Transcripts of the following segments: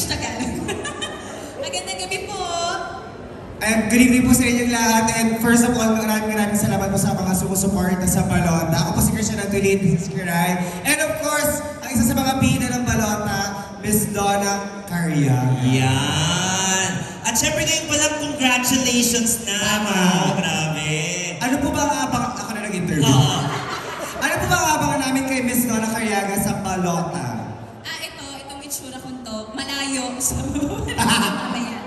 Tagalog. Magandang gabi po. And good evening po sa inyong lahat. And first of all, maraming salamat po sa mga sumusuporta sa Balota. Ako po si Christian Antolin, this is Kiray. And of course, ang isa sa mga bida ng Balota, Miss Donna Cariaga. Yan! At syempre ngayon palang congratulations na. Tama. Grabe. Ano po ba ang abangan? Ako na nag-interview. Ano po ba ang abangan namin kay Miss Donna Cariaga sa Balota? Itong itsura kong to, malayo sa mamaya.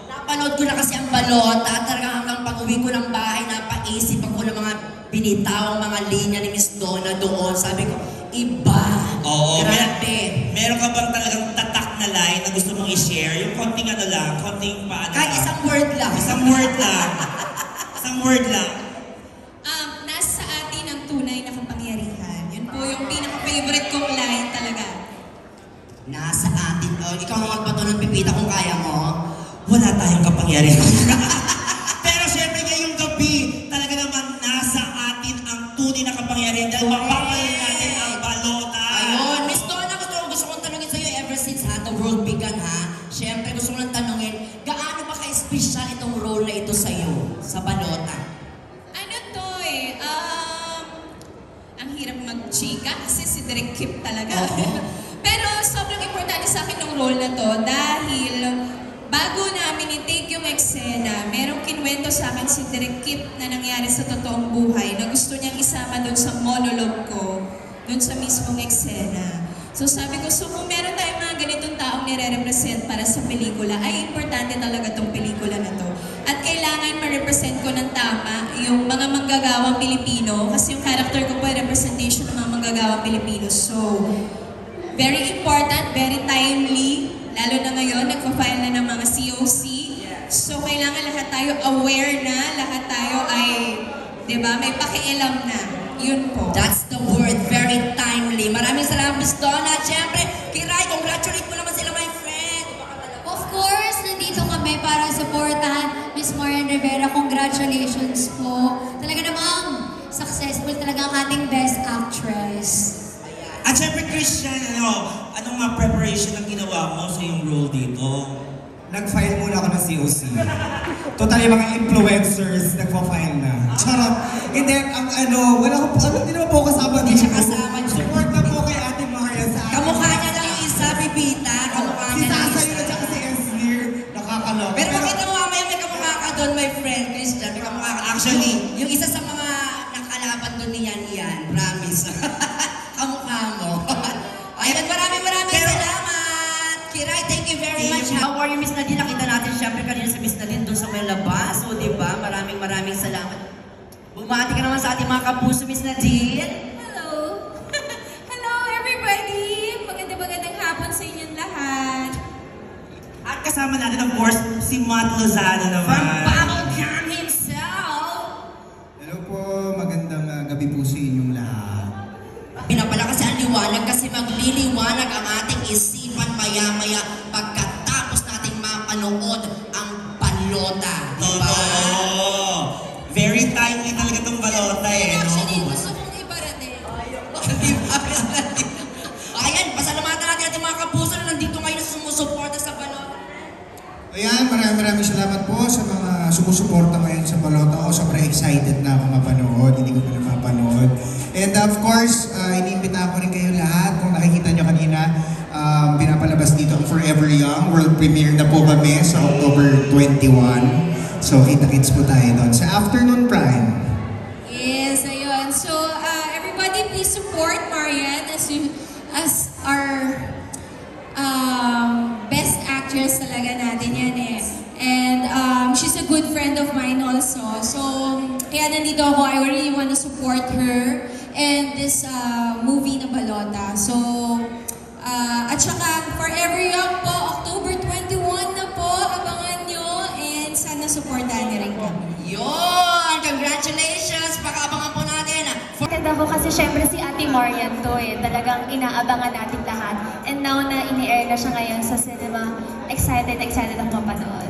Napanood ko na kasi ang Balota at talagang hanggang pag-uwi ko ng bahay, napaisip ako ng mga binitawang mga linya ni Miss Donna doon. Sabi ko, iba. Oo. Grabe. Meron ka bang talagang tatak na line na gusto mong i-share? Yung konting ano lang, konting paano Kahit lang? isang word lang. Isang word lang. Isang word lang. Nasa atin ang tunay na kapangyarihan. Yun po yung pinaka-favorite kong line talaga. Nasa atin. Oh, ikaw ang magbato ng pipita kung kaya mo. Wala tayong kapangyarihan. Pero syempre ngayong gabi, talaga naman nasa atin ang tunay na kapangyarihan dahil mapapalala natin ang Balota. Ayun, Miss Donna, gusto kong tanungin sa'yo ever since the world began ha. Siyempre gusto ko lang tanungin, gaano ba ka-espesyal itong role na ito sa'yo, sa Balota? Ano to eh, ang hirap mag-chika kasi si Direk Kip talaga. Pero sobrang importante sa akin ng role na to dahil bago namin i-take yung eksena, merong kinwento sa akin si Direk Kip na nangyari sa totoong buhay na gusto niyang isama doon sa monologue ko, doon sa mismong eksena. So sabi ko, so kung meron tayong mga ganitong taong nire-represent para sa pelikula, ay importante talaga tong pelikula na to. At kailangan ma-represent ko ng tama yung mga manggagawang Pilipino kasi yung character ko po ay representation ng mga manggagawang Pilipino. So, very important, very timely, lalo na ngayon, nagpa-file na ng mga COC. So, kailangan lahat tayo aware na, lahat tayo ay, di ba, may pakialam na. Yun po. That's the word, very timely. Maraming salamat, Miss Donna. Siyempre, Kiray, congratulate mo naman sila, my friend. Of course, nandito kami para supportahan Miss Marian Rivera. Congratulations po. Talaga namang successful talaga ang ating Best Actress. At syempre Christian, anong mga preparation ang ginawa mo sa iyong role dito? Nag-file muna ako ng COC. Total yung mga influencers nagpa-file na. Charot. Hindi, wala ko po, hindi naman po kasama Hindi siya kasama. Support na po kay Ate Maria sa akin. Kamukha niya lang yung isa, Pipita. Kamukha Si niya lang Sasa yung yun isa. at saka si Eslir, nakakaloka. Pero pakita mo mamaya may kamukha ka doon, my friend, Christian. May kamukha ka. Actually, yung isa sa mga nakalaban doon ni Yan, promise. Kamukha mo. Ayun, maraming salamat. Kiray, thank you very much. How are you, Miss Nadine? Nakita natin siyempre kanina si Miss Nadine doon sa may labas. So, di ba? Maraming salamat. Bumati ka naman sa ating mga kapuso, Miss Nadine. Hello! Hello everybody! Magandang hapon sa inyong lahat. at kasama natin of course si Matt Lozano From naman. Bubble Jam himself. Hello po, magandang gabi po sa inyong lahat. Pinapala kasi ang liwanag kasi magliliwanag ang ating isipan maya-maya pagkatapos nating mapanood ang Balota. Diba? Totoo. Very timely talaga itong Balota eh. Actually, No? gusto kong iparate. Ayan, pasalamatan natin ating mga kapuso na nandito ngayon na sumusuporta sa Balota. Ayan, maraming salamat po sa mga sumusuporta ngayon sa Balota. Ako sobrang excited na ako mapanood, hindi ko pa napapanood. And of course, iniimbita ko rin kayo lahat. Kung nakikita nyo kanina, pinapalabas dito ang Forever Young. World premiere na po kami sa October 21. So, kita-kits po tayo doon sa Afternoon Prime. Yes, ayun. So, everybody please support Marian as our best actress talaga natin yan eh. And she's a good friend of mine also. So, kaya nandito ako. I really want to support her and this movie na Balota. So, at saka Forever Young po, October 21 na po. Abangan nyo and sana supportahan niyo rin kami. Yun! Congratulations! Pakaabangan po natin. Maganda ko kasi syempre si Ate Marian to eh. Talagang inaabangan natin lahat. And now na ini-air na siya ngayon sa cinema, excited ako mapanood.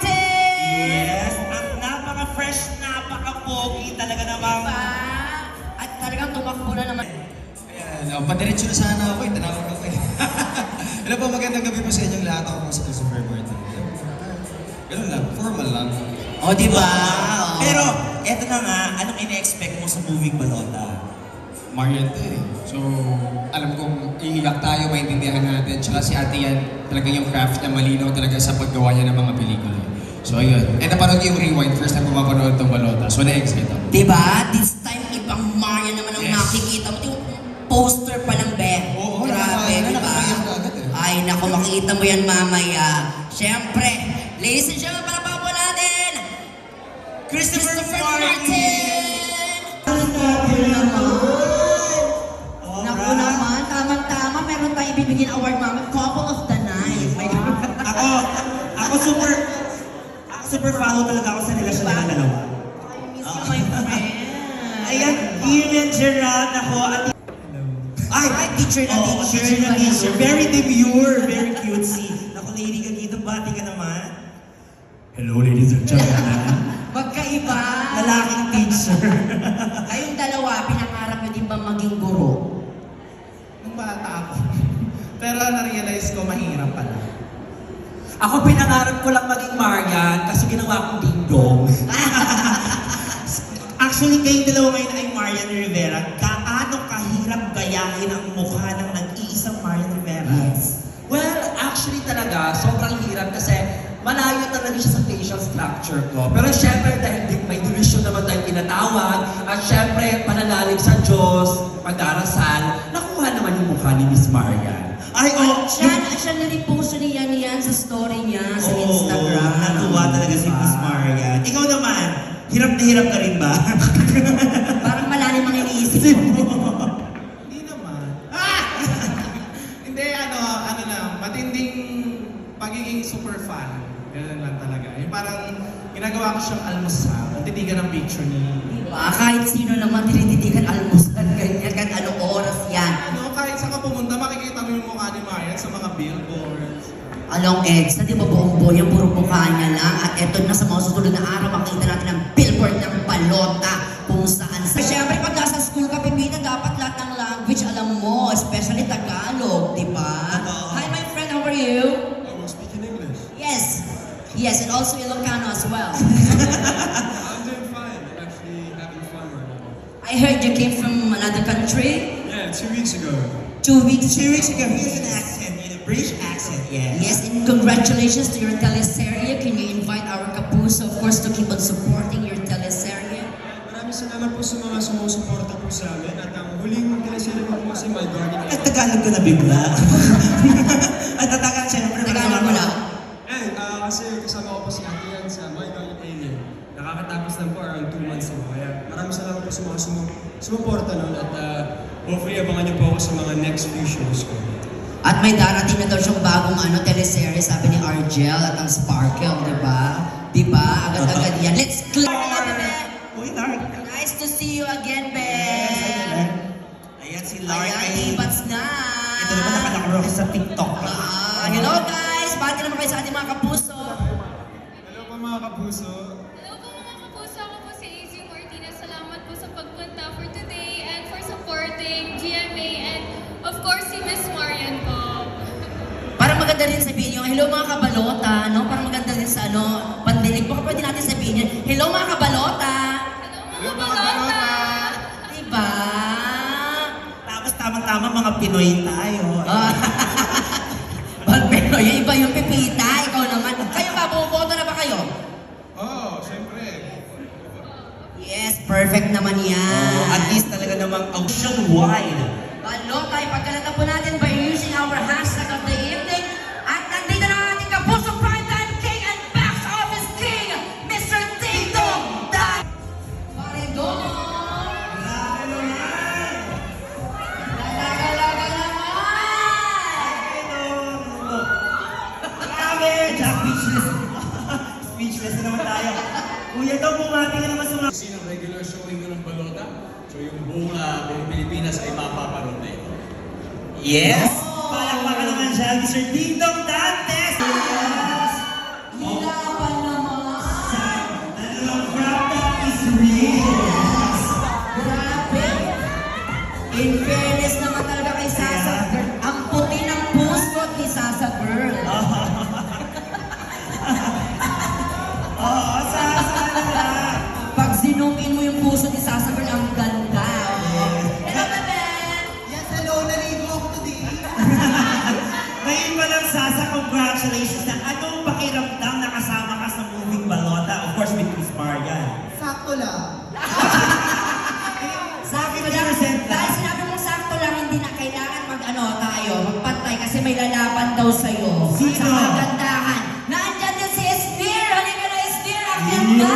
Yes, ang napaka-fresh, napaka-pogi talaga namang. Diba? At talagang tumakbo na naman. Ayan, padiretso na sana ako, tinawag ako eh. Hello po, magandang gabi po sa inyong lahat. Ako po si Christopher Martin. Ganun lang, formal lang. O, di ba? Pero, eto na nga, anong ina-expect mo sa movie Balota? Marian to eh. So, alam kong iiyak tayo, maintindihan natin. Tsaka si Ate Yan, talagang yung craft niya malinaw talaga sa paggawa niya ng mga pelikula. So, ayun. And napanood ko yung Rewind, first time ko mapanood itong Balota. So, na-excite ako. Diba? This time, ibang Maria naman ang Yes. nakikita mo. Yung poster pa lang, Be. Oo, Grabe, diba? nakakaiyak ka agad eh. Ay, naku, makikita mo yan mamaya. Siyempre, ladies and gentlemen, palapakan po natin, Christopher Martin! Naku naman, tamang-tama, meron tayong ibibigyan award, mama. Couple of the night. My God. Ako super follow talaga ako sa relasyon ng dalawa. I miss you, my friend. Ayan, Ian and Gerald, ako, at Ay, teacher na Oo, teacher. teacher na teacher. Very demure, very cutesy. Naku, lady ka dito, bati ka naman. Hello, ladies and gentlemen. Magkaiba. Lalaking teacher. Kayong dalawa, pinangarap nyo din ba maging guro? Nung bata ako. Pero na-realize ko, mahirap pala. Ako pinangarap ko lang maging Marian kasi ginawa kong ding-dong. Actually, kayong dalawa ngayon ay Marian Rivera. Gaano kahirap gayahin ang mukha ng nag-iisang Marian Rivera? Well, actually talaga, sobrang hirap kasi malayo talaga siya sa facial structure ko. Pero syempre, dahil may delusion naman tayong tinatawag, at syempre, pananalig sa Diyos, pag-darasal, nakuha naman yung mukha ni Miss Marian. Ay, oh! Siya nilipost niya yan sa story niya sa Oo, Instagram. natuwa talaga si Miss Marian. Ikaw naman, hirap na hirap ka rin ba? Parang malalim ang iniisip mo. Hindi naman. Hindi, ano lang, matinding pagiging super fan. Ganun lang talaga. Yung parang ginagawa ko siyang almusal, titigan ng picture ni... Diba? Kahit sino naman tinititigan almusal, ganyan, kahit anong oras yan. Ano, kahit saan ka pumunta, makikita mo yung mukha ni Marian sa mga billboards. Anong ex, na di ba buong boy, ang puro mukha niya lang. At eto na sa mga susunod na araw, makita natin ang billboard ng Balota kung saan. Siyempre, pag nasa school ka, Pipita, dapat lahat ng language alam mo, especially Tagalog, di ba? Hi, my friend, how are you? I will speak in English. Yes. Yes, and also Ilocano as well. I'm doing fine. I'm actually having fun right now. I heard you came from another country. Yeah, 2 weeks ago. 2 weeks 2 weeks ago, he has an accent, a British accent, yeah. Yes, and congratulations to your teleserye. Can you invite our Kapuso, of course, to keep on supporting your teleserye? Maraming salamat po sa mga sumusuporta po sa amin. At ang huling teleserye ko po kasi My Guardian At Angel. Tagalog ka na bigla. At Tagalog, syempre. Tagalog mo lang. And kasi kasama ko po si Ate Yan sa My Guardian Angel. Nakakatapos lang po around 2 months na po. Kaya maraming salamat po sa mga sumuporta nun. At hopefully abangan niyo po ako sa mga next few shows ko. At may darating na daw siyang bagong serye, sabi ni Argel at ang Sparkle, di ba? Di ba? Agad-agad yan. Let's clap! Uy, Lark. Nice to see you again, Ben! Ayan si Lark. Ayan, ibats na! Ito naman nakalakro sa TikTok. Hello guys! Bati naman kayo sa ating mga Kapuso. Hello po mga kapuso. Hello po mga kapuso, ako po si AZ Martinez. Salamat po sa pagpunta for today and for supporting GMA and of course si Miss Marian po. Parang maganda rin sabihin yung, hello mga kabalota, no? Parang maganda rin sa pandinig. Baka pwede natin sabihin yun, hello mga kabalota! Hello mga balota! Diba? Tapos tama-tama mga Pinoy tayo. Pero yung iba yung pipita, ikaw naman. Kayo ba, bumoboto na ba kayo? Oh, syempre. Yes, perfect naman yan. At least talaga namang ocean-wide. Balota, ipagkalata po natin by using our hashtag of the evening. At nandito na ang ating Kapuso Primetime King and Box Office King, Mr. Tito Dan Paredon! Galaga naman! Grabe! Speechless. Speechless na naman tayo. Kuya daw, bumati ka naman sa mga... Kasi ng regular showing ko ng Balota. So yung buong Pilipinas ay mapaparoon na ito. Yes! Palakpakan naman siya, Mr. Dingdong Dantes! Yes! Hirapan naman! The crowd is real! Grabe! In fairness naman talaga kay Sasa, ang puti ng puso ni Sasa. daw sa'yo. Sino? Sa kagandahan. Nandyan din si Esnir. Halika na, Esnir. Ang ganda.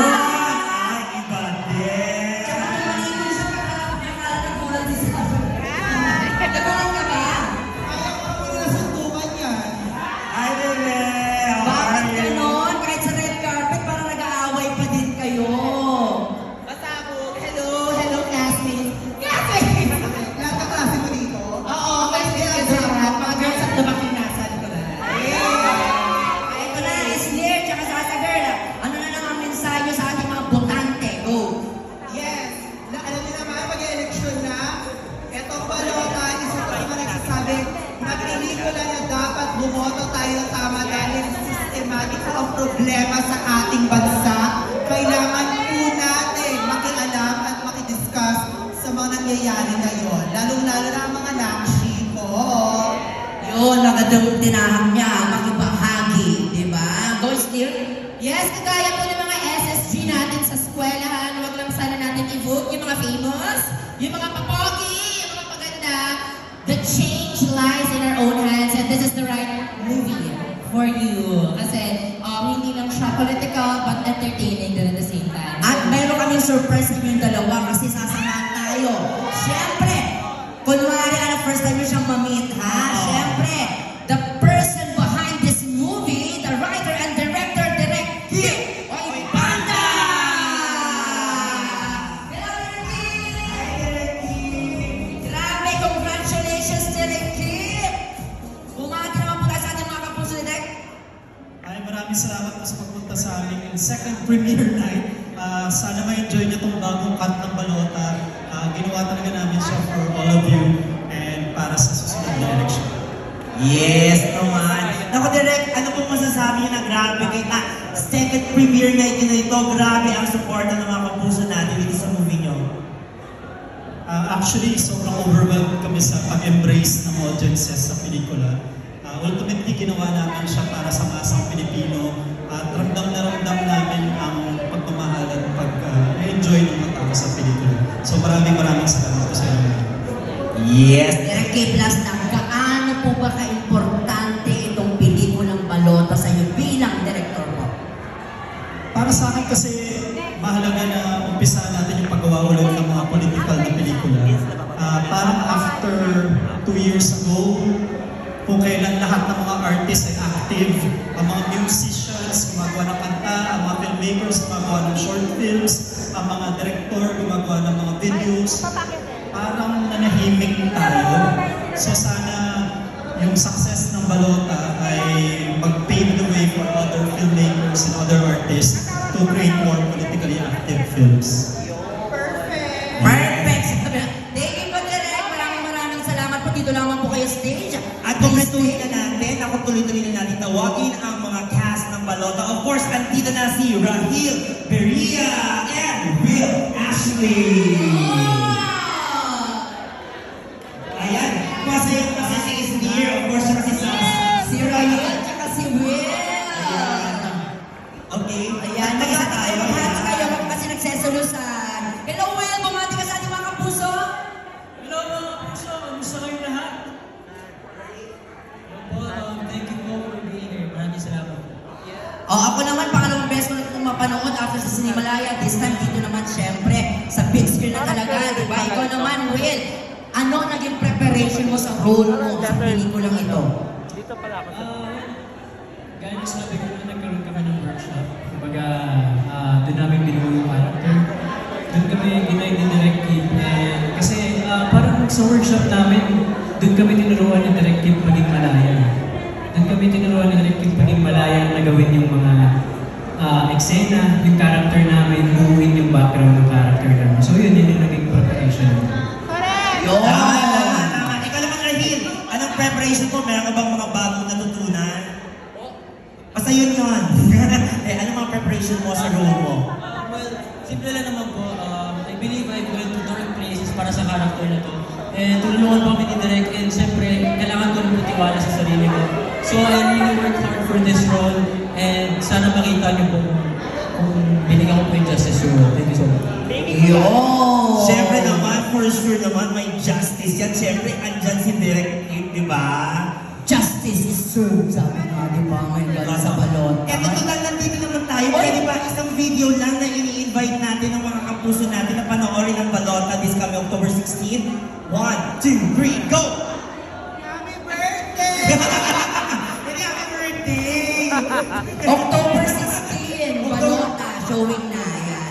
Ay, iba din. Tsaka malinis siya. Nakakala ng bulan si Sabi. Nagulat ka ba? Ay, Rere. Bakit ganon? Kahit sa red carpet, parang nag-aaway pa din kayo. Pasabog. Hello classmates. Classmates! Lahat ng klase mo dito? Oo, classmates kasi mga girls at the back yung nasa dito na. Ay, ito na, Esnir, tsaka Sasa Girl. Ano na lang ang mensahe nyo sa ating mga botante? Go! Yes! Alam niyo naman, mag-election na. Etong balota, isa pa naman nagsasabi na pelikula na dapat bumoto tayo ng tama dahil systematic ang problema sa ating bansa. Kailangan po natin makialam at makidiscuss sa mga nangyayari ngayon. Lalong-lalo na ang mga nakshi ko. Yun, magandang tinahak niya, makibahagi, di ba? Go, Esnir! Yes, kagaya po ng mga SSG natin sa eskwelahan, wag lang sana natin i-vote yung mga famous, yung mga papogi, yung mga maganda. The change lies in our own hands and this is the right movie for you. Kasi hindi lang siya political but entertaining din at the same time. At meron kaming surprise sa inyong dalawa kasi sasamahan tayo. Siyempre, kunwari na first time nyo siyang ma-meet, ha? Siyempre, the person behind this movie, the writer and director, Direk Kip Oy Banda! Hello, Direk Kip! Grabe, congratulations, Direk Kip! Bumati naman po tayo sa ating mga kapuso, Direk. Ay, maraming salamat po sa pagpunta sa aming second premiere night. Sana ma-enjoy niyo itong bagong cut ng balota. Ginawa talaga namin siya for all of you and para sa susunod na election. Yes, naman. Naku, Direk, ano pong masasabi niyo na grabe kay second premiere night niyo na ito, grabe ang support ng mga kapuso natin dito sa movie niyo. Actually, sobrang overwhelmed kami sa pag-embrace ng audiences sa pelikula. Ultimately, ginawa namin siya para sa masang Pilipino at ramdam na ramdam namin ang pagmamahal at pag-enjoy ng mga tao sa pelikula. So maraming salamat po sa inyo. Yes. Direk Kip, last na, gaano po ba ka-importante itong pelikulang balota sa iyo bilang director po? Para sa akin kasi mahalaga na umpisa natin yung paggawa ulit ng mga political na pelikula. Parang after 2 years ago, kung kailan lahat ng mga artists ay active, ang mga musicians gumagawa ng kanta, ang mga filmmakers gumagawa ng short films, ang mga director gumagawa ng mga videos, parang nanahimik tayo. So sana yung success ng balota ay mag-pave the way for other filmmakers and other artists to create more politically active films. Perfect! Thank you po, Direk. Maraming salamat po. Dito lamang po kayo stage. At kumpletuhin na natin, ako tuloy-tuloy na natin tawagin ang mga cast ng balota. Of course, andito na si Rahil Beria and Will Ashley. Ayan, kasi si Isnir, of course, kasi Si Ryan at si Will. Okay, Ayan, nag-isa tayo. Bumati kayo kasi nagsesolusan. Hello, Will. Bumati ka sa ating mga kapuso. Hello mga kapuso, kamusta kayo lahat? Thank you po for being here. Maraming salamat. Ako naman, pangalawang beses ko na itong mapanood after sa Sinimalaya. This time, dito naman, syempre, sa big screen na talaga, di ba? Ikaw naman, Will, ano naging preparation mo sa role mo sa pelikulang ito? Gaya na sabi ko na nagkaroon kami ng workshop. Kumbaga, doon namin binuo yung character. Doon kami ginay ni Direk Kip. Kasi parang sa workshop namin, doon kami tinuruan ni Direk Kip maging malaya. Doon kami tinuruan ni Direk Kip maging malaya na gawin yung mga eksena, yung character namin, buuin yung background ng character namin. So yun yung naging preparation. Yun! Tama. Ikaw naman, Rahil, anong preparation mo? Meron ka bang mga bagong natutunan? Basta yun. Ano mga preparation mo sa role mo? Well, simple lang naman po. I believe I went to dark places para sa character na to. And tulungan po kami ni Direk and siyempre, kailangan ko rin tiwala sa sarili ko. So I really worked hard for this role and sana makita niyo po kung binigyan ko po yung justice yung role. Thank you so much. Yun! Siyempre naman, for sure naman, may justice yan. Siyempre, andyan si Direk Kip, di ba? justice is served, sabi nga, di ba? May gano'n sa balota. Eto total, nandito naman tayo. Pwede ba isang video lang na ini-invite natin ng mga kapuso natin na panoorin ang balota this coming October 16? 1, 2, 3, go! Happy birthday! Happy birthday! October 16, balota, showing na yan.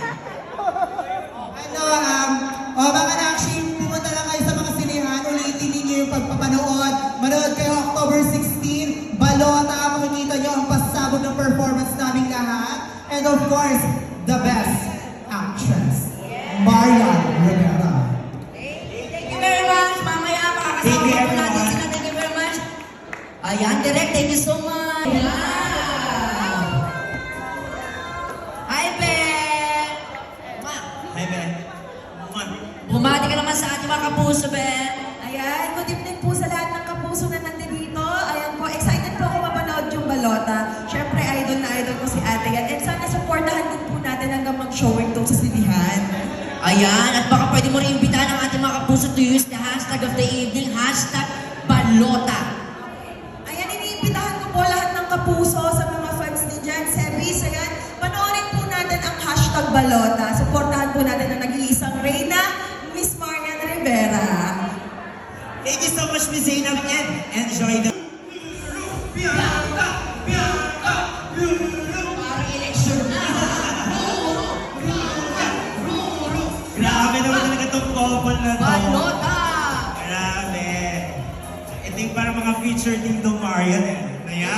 Mga action, pumunta lang kayo sa mga sinihan, ulitin ninyo yung pagpapanood. Manood kayo October 16, balota, makikita nyo ang pasabog ng performance naming lahat. And of course, the best actress, Marian Rivera. Thank you very much. Mamaya makakasama Thank you, po natin everyone. sila. Thank you very much. Ayan, direct. Thank you so much. Wow. Hi, Ben. Hi, Ben. Bumati ka naman sa ating mga kapuso, Ben. Ayan, good evening po sa lahat ng kapuso na nandito. Ayan po, excited po ako mapanood yung balota. Siyempre, idol na idol ko si Ate yan. And sana supportahan din po natin hanggang mag-showing to sa sinihan. Ayan, at baka pwede mo rin imbitahan ang ating mga kapuso to use the hashtag of the evening, hashtag balota. Ayan, iniimbitahan ko po lahat ng kapuso sa mga fans ni Jan Sebis. Ayan, panoorin po natin ang hashtag balota. Supportahan po natin ang nag-iisang reyna, Miss Marian Rivera. Thank you so much, Miss Zainab, and enjoy the... Parang election na. Grabe naman talaga itong couple na to. Balota! Grabe. Ito yung parang mga feature din to Marian eh. Ayan.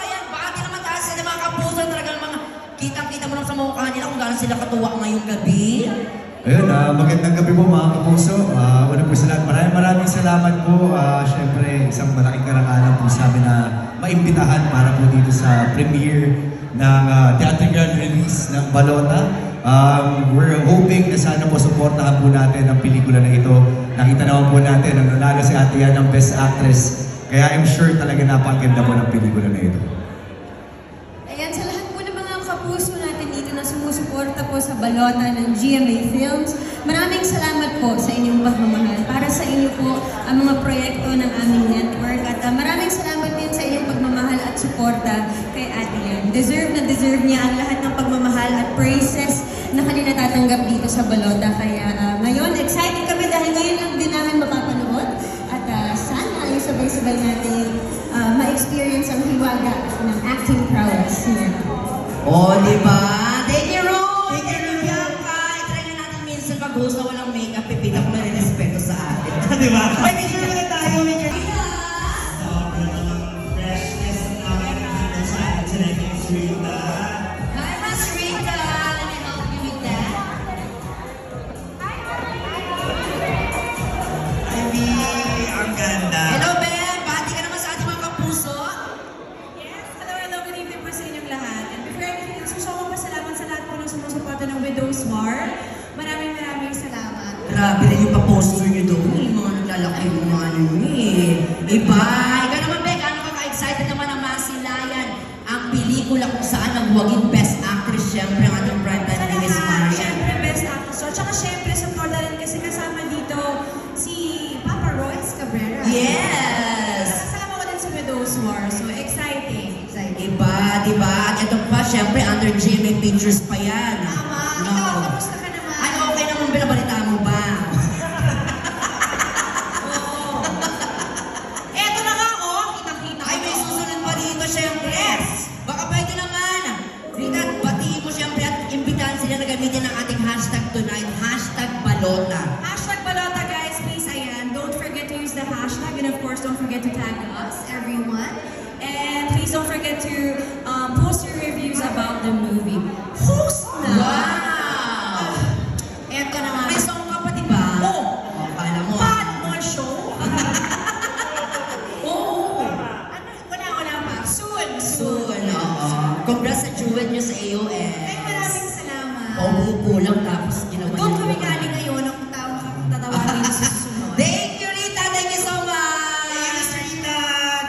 Ayan, bati naman tayo sa mga kapuso. Talagang mga kitang-kita mo lang sa mukha nila kung gaano sila katuwa ngayong gabi. Ayun, magandang gabi po mga kapuso. Una po sa lahat, maraming salamat po. Siyempre, isang malaking karangalan po sa amin na maimbitahan para po dito sa premiere ng theatrical release ng Balota. We're hoping na sana po supportahan po natin ang pelikula na ito. Nakita naman po natin ang nanalo si Ate Yan ng Best Actress. Kaya I'm sure talaga napakaganda po ng pelikula na ito. Ayan, sa lahat po ng mga kapuso natin dito na sumusuporta po sa balota ng GMA Films, maraming salamat po sa inyong pagmamahal. Para sa inyo po ang mga proyekto ng aming network at maraming salamat din sa inyong pagmamahal at suporta kay Ate Yan. Deserve niya ang lahat ng pagmamahal at praises na kanila tatanggap dito sa balota. Kaya ngayon, excited kami dahil ngayon lang din namin mapapanood at sana ay sabay-sabay natin ma-experience ang hiwaga ng acting prowess niya. Oh, di ba? Thank you, Ron! Thank you, Bianca! I-try na natin minsan mag-host na walang makeup, pipita ko na rin respeto sa atin. Di ba? May picture na tayo, may sobrang freshness namin dito sa atin kay Rita. Hi, Mas Rita! Let me help you with that. Ivy, ang ganda. Hello, Ben! Bati ka naman sa ating mga kapuso. Yes, hello, good evening po sa inyong lahat. And before anything else, gusto ko pasalamat sa lahat po ng sumusuporta ng Widow's War. Maraming salamat. Grabe rin yung pa-poster nyo doon. Yung mga naglalaki yung mga ano nyo eh. Iba! Ikaw naman, Ben, ano ka ka-excited naman ang masilayan ang pelikula kung saan nagwaging Best Actress, syempre ang ating prime time ni Miss Marian. Siyempre, best actress. So, tsaka siyempre, supporta rin kasi kasama dito si Papa Royce Cabrera. Yes! Kasama ko din sa Widow's War. So, exciting. Iba, di ba? At ito pa, syempre, under GMA Pictures pa yan. Tama. No. Ikaw, kamusta ka naman? Ano, okay naman, binabalita mo ba? Oo. Eto na nga, oh. Kitang-kita ko. Ay, may susunod pa dito, syempre. Baka pwede naman. Rita, batiin mo syempre at imbitahan sila na gamitin ang ating hashtag tonight, hashtag balota. Hashtag balota, guys. Please, ayan. Don't forget to use the hashtag. And of course, don't forget to tag us, everyone. And please don't forget to post your reviews about the movie. Post na! Wow! Eto na nga. May song ka pa, di ba? Oo. Oh, kala mo. Paano mo show? Oo. Ano? Wala pa. Soon. Soon, oo. Congrats sa jewel nyo sa AOS. Ay, maraming salamat. Oo, kulang tapos ginawa Doon niyo. kami galing ngayon ang tatawagin sa susunod. Thank you, Rita. Thank you so much. Yes, Rita!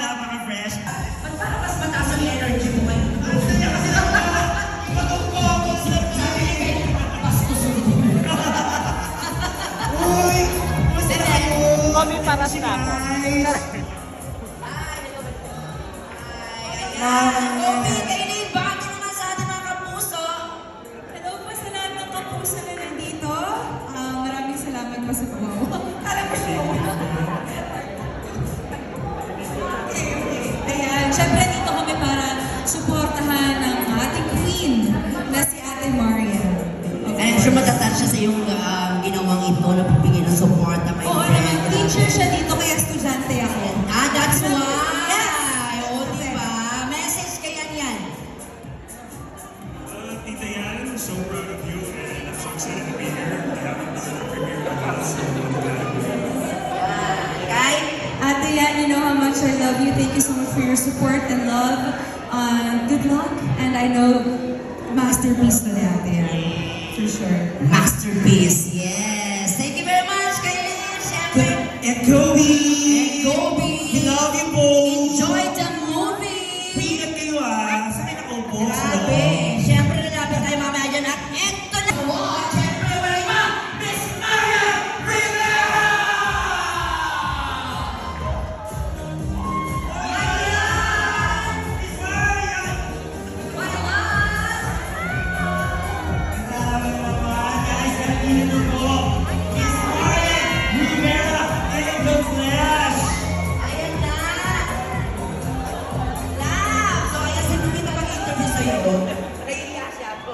Napaka-fresh. Ba't parang mas mataas ang energy mo ngayon? Para si guys! Kobe, kayo na yung bago naman sa ating mga kapuso. Hello po sa lahat ng kapuso na nandito. Maraming salamat po sa kumawa. Alam mo siya. Ayan, syempre dito kami para suportahan ang ating queen na si Ate Marian. And sure matatouch siya sa yung ginawang ito na pagbigay ng support na may Oo naman, teacher siya dito kaya estudyante ako. That's why! O, diba? Message kaya yan. Tita Yan, I'm so proud of you and I'm so excited to be here. I haven't done a premiere in a while, so I'm glad to be here. Kay? Ate Yan, you know how much I love you. Thank you so much for your support and love. Good luck. And I know masterpiece na ni Ate Yan. For sure. Masterpiece, yes. Thank you very much, Kaylin. Siyempre. And Kobe! And Kobe. We love you both! Enjoy the movie. Ingat kayo Saan kayo nakaupo? Grabe. Siyempre, lalapit tayo mamaya dyan at eto na. Wow, siyempre, wala iba. Miss Marian Rivera! Miss Marian! Grabe naman, guys. Nandito po. Miss Marian Rivera in the flesh! Ayan na. Love. So, ayan, sino kita mag-interview sa'yo? Nahihiya siya po.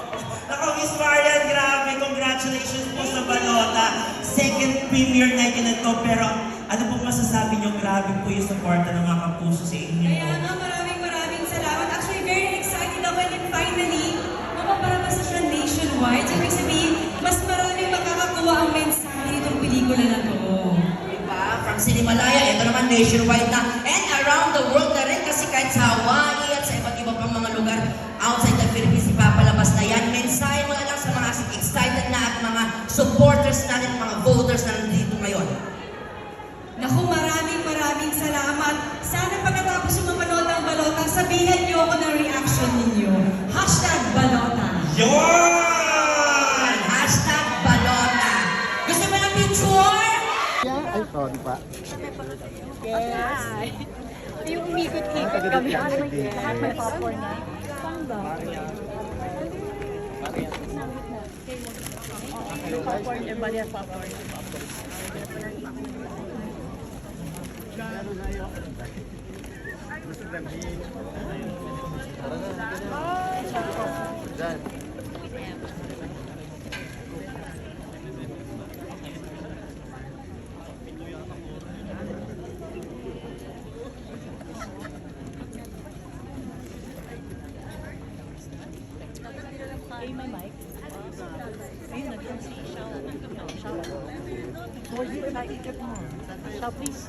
Nako, Miss Marian, grabe. Congratulations po sa Balota. Second premiere night na to, pero ano po masasabi niyo? Grabe po yung suporta ng mga kapuso sa inyo. Kaya nga, maraming salamat. Actually, very excited ako and finally, mapaparabas na siya nationwide. So, ibig sabihin, mas maraming makakakuha ang mensahe itong pelikula na to. Diba? From Sinimalaya, ito naman nationwide na. And around the world na rin kasi kahit sa Hawaii at sa iba't iba pang mga lugar outside the Philippines, ipapalabas na yan. Mensahe mo na lang sa mga excited na at mga supporters natin, mga voters na nandito ngayon. Naku, maraming salamat. Sana pagkatapos yung mapanood ng Balota, sabihan niyo ako ng reaction ninyo. #Balota. Yon! Hashtag Balota. Gusto mo ng picture? Ay, sorry pa. Yung umikot-ikot kami. May popcorn na. Popcorn, everybody has popcorn. May mic. Ayun, nag-si Shao. Boy, yun na ikot mo. Shao, please.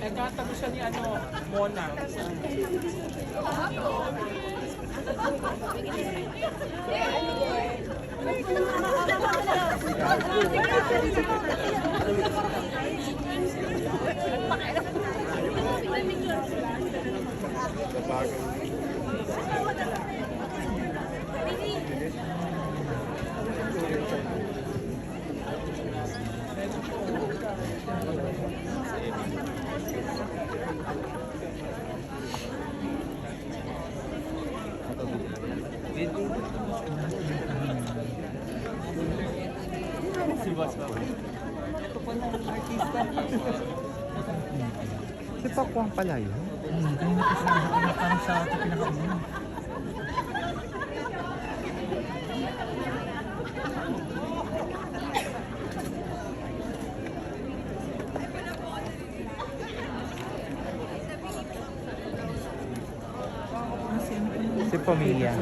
Nagkatabi siya ni Mona. Si Boss pa. Si Pakwang pala yun. Parang sa pinakauna. Si Pamilya.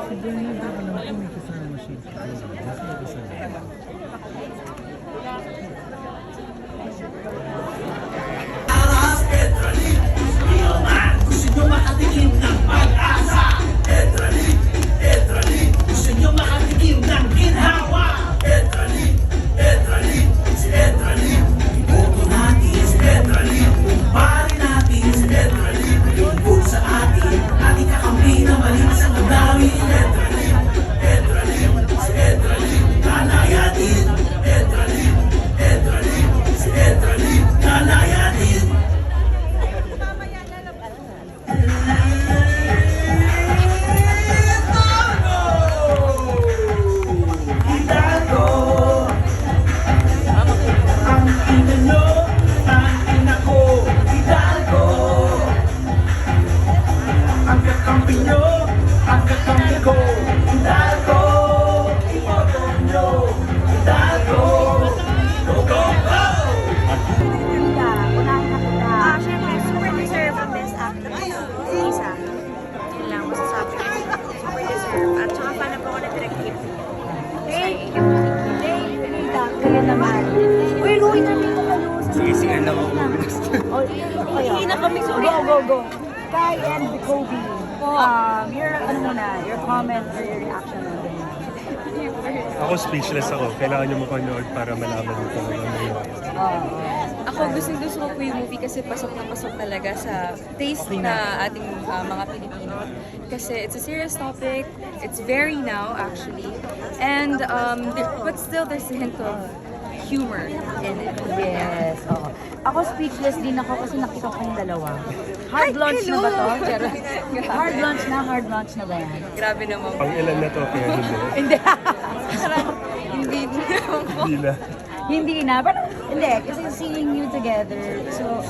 Si Benny, di ba naman kung may kasama siya? Gusto nyo makatikim ng pag-asa? Edralin. Gusto nyo makatikim ng ginhawa? Edralin. Si Edralin. Iboto natin si Edralin. Kumpare natin si Edralin. Lingkod sa atin. Ating kakampi na malinis ang damdamin. Edralin. Si Edralin. Lalayanin. Edralin. Si Edralin. Lalayanin. Siyempre, super deserve ang best actor. Isa. Yun lang masasabi ko. Super deserve. At saka fan na po ako na direct gift. Thank you. Kaya naman. Uy, gawin namin ko kayo. Sige lang ako. Hindi na kami. Go. Kai and Kobe. Your comment or your reaction on this? Ako speechless ako. Kailangan nyo mapanood para malaman nyo talaga ang nangyayari. Ako gusto ko po yung movie kasi pasok na pasok talaga sa taste na ating mga Pilipino. Kasi it's a serious topic, it's very now actually, and but still there's a hint of humor in it. Yes, oo. Ako speechless din ako kasi nakita ko yung dalawa. Hard launch na ba to? Hard launch na ba yan? Grabe naman po. Pang ilan na to kaya hindi. Hindi. Hindi naman po. Hindi na. Hindi na. Pero, hindi. Kasi seeing you together, so,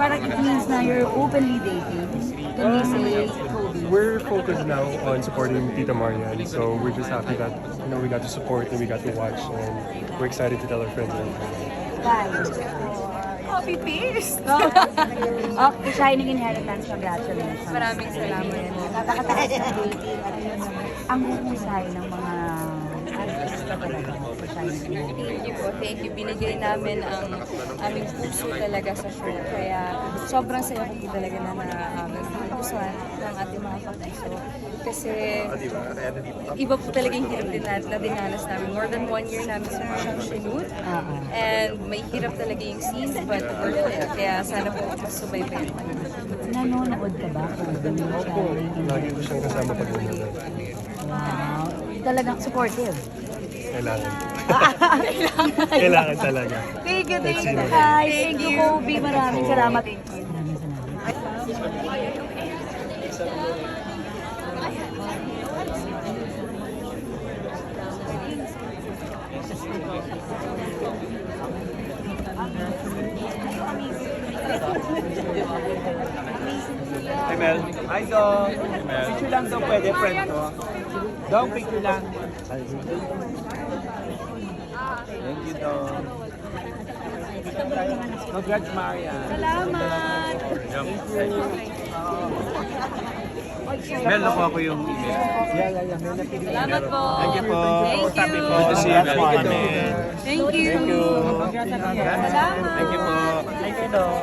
parang it means na you're openly dating. Can we say, Kobe? We're focused now on supporting Tita Marian. So we're just happy that we got to support and we got to watch, and we're excited to tell our friends and family. Copy paste. Okay, Shining Inheritance, congratulations. Maraming salamat. Napakataas na rating at yun, ang huhusay ng mga artista talaga sa Shining Inheritance. Thank you po. Thank you. Binigay namin ang aming puso talaga sa show. Kaya sobrang saya ko po talaga na nagustuhan ng ating mga kapuso. Kasi iba po talaga yung hirap din na dinanas namin. More than 1 year namin siyang shoot. And may hirap talaga yung scenes, but worth it. Kaya sana po masubaybayan pa naman. Nanonood ka ba? Opo, lagi ko siyang kasama pag nanonood. Wow. Talagang supportive. Kailangan. Kailangan talaga. Thank you, Kai. Thank you, Kobe. Maraming salamat. Hi Mel. Hi Dong. Picture lang daw pwede, friend ko. Dong, picture lang. Thank you, Dong. Congrats, Maria. Salamat! Mel, nakuha ko yung email. Yeah. Mel, napili. Salamat po! Thank you po. Thank you! Good to see you, Mel. Thank you! Thank you. Salamat! Thank you po. Thank you, Dong.